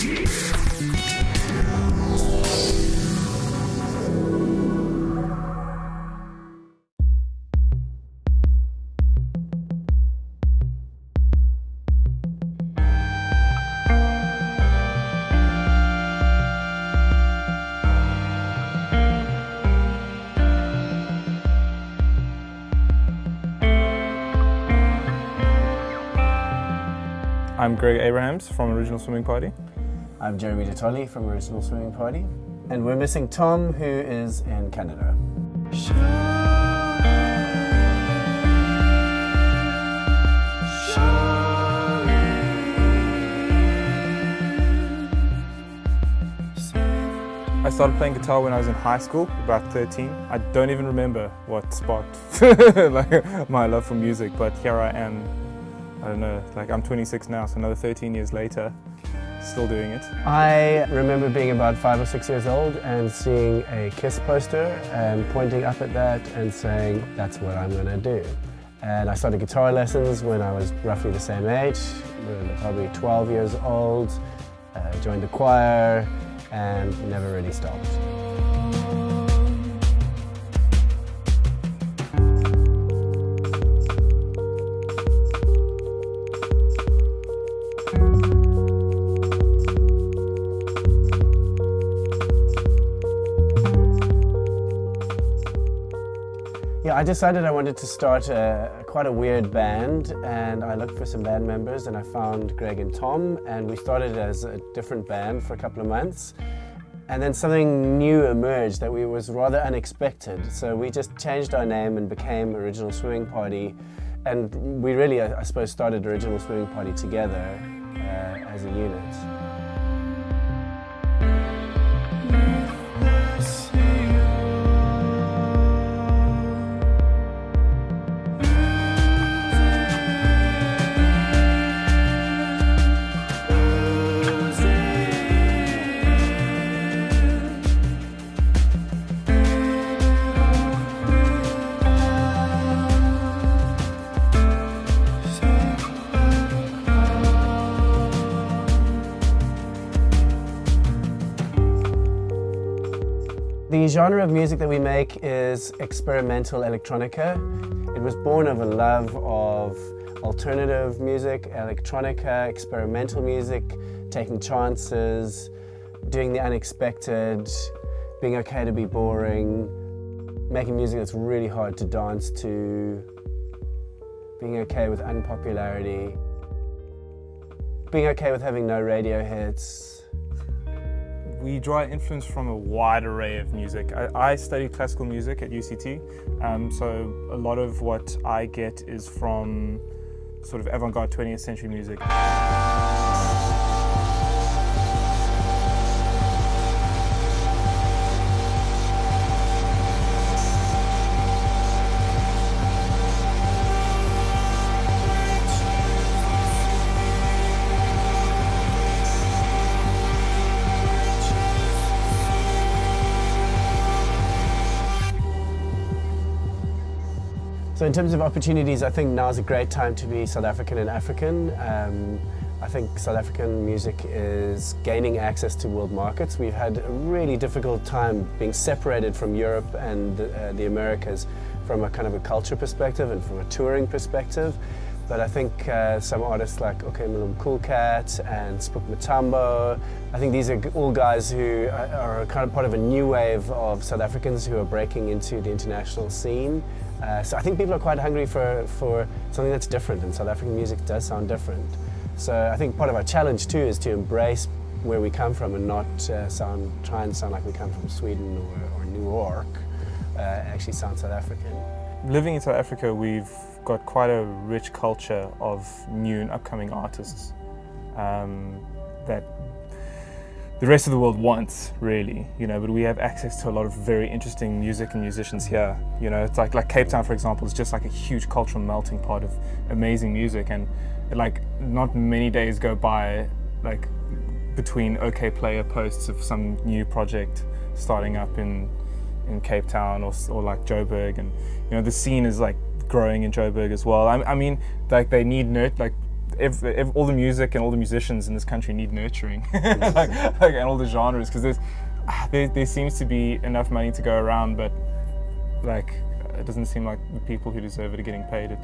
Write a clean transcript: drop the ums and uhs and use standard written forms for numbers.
I'm Greg Abrahams from Original Swimming Party. I'm Jeremy De Tolly from Original Swimming Party. And we're missing Tom, who is in Canada. I started playing guitar when I was in high school, about 13. I don't even remember what sparked like, my love for music, but here I am. I don't know, like I'm 26 now, so another 13 years later, still doing it. I remember being about 5 or 6 years old and seeing a KISS poster and pointing up at that and saying, that's what I'm going to do. And I started guitar lessons when I was roughly the same age, probably 12 years old, joined the choir and never really stopped. Yeah, I decided I wanted to start quite a weird band, and I looked for some band members and I found Greg and Tom, and we started as a different band for a couple of months. And then something new emerged that was rather unexpected. So we just changed our name and became Original Swimming Party, and we really, I suppose, started Original Swimming Party together as a unit. The genre of music that we make is experimental electronica. It was born of a love of alternative music, electronica, experimental music, taking chances, doing the unexpected, being okay to be boring, making music that's really hard to dance to, being okay with unpopularity, being okay with having no radio hits. We draw influence from a wide array of music. I studied classical music at UCT, so a lot of what I get is from sort of avant-garde 20th century music. So in terms of opportunities, I think now is a great time to be South African and African. I think South African music is gaining access to world markets. We've had a really difficult time being separated from Europe and the Americas from a kind of a culture perspective and from a touring perspective. But I think some artists like OK Malum Cool Cat and Spook Matambo, I think these are all guys who are kind of part of a new wave of South Africans who are breaking into the international scene. So I think people are quite hungry for something that's different, and South African music does sound different. So I think part of our challenge too is to embrace where we come from and not try and sound like we come from Sweden or New York, actually sound South African. Living in South Africa, we've got quite a rich culture of new and upcoming artists that the rest of the world wants, really, you know, but we have access to a lot of very interesting music and musicians here. You know, it's like Cape Town, for example, is just like a huge cultural melting pot of amazing music, and like not many days go by like between OK Player posts of some new project starting up in Cape Town or like Joburg, and you know the scene is like growing in Joburg as well. I mean, like they need all the music and all the musicians in this country need nurturing, and all the genres, because there seems to be enough money to go around, but like it doesn't seem like the people who deserve it are getting paid it.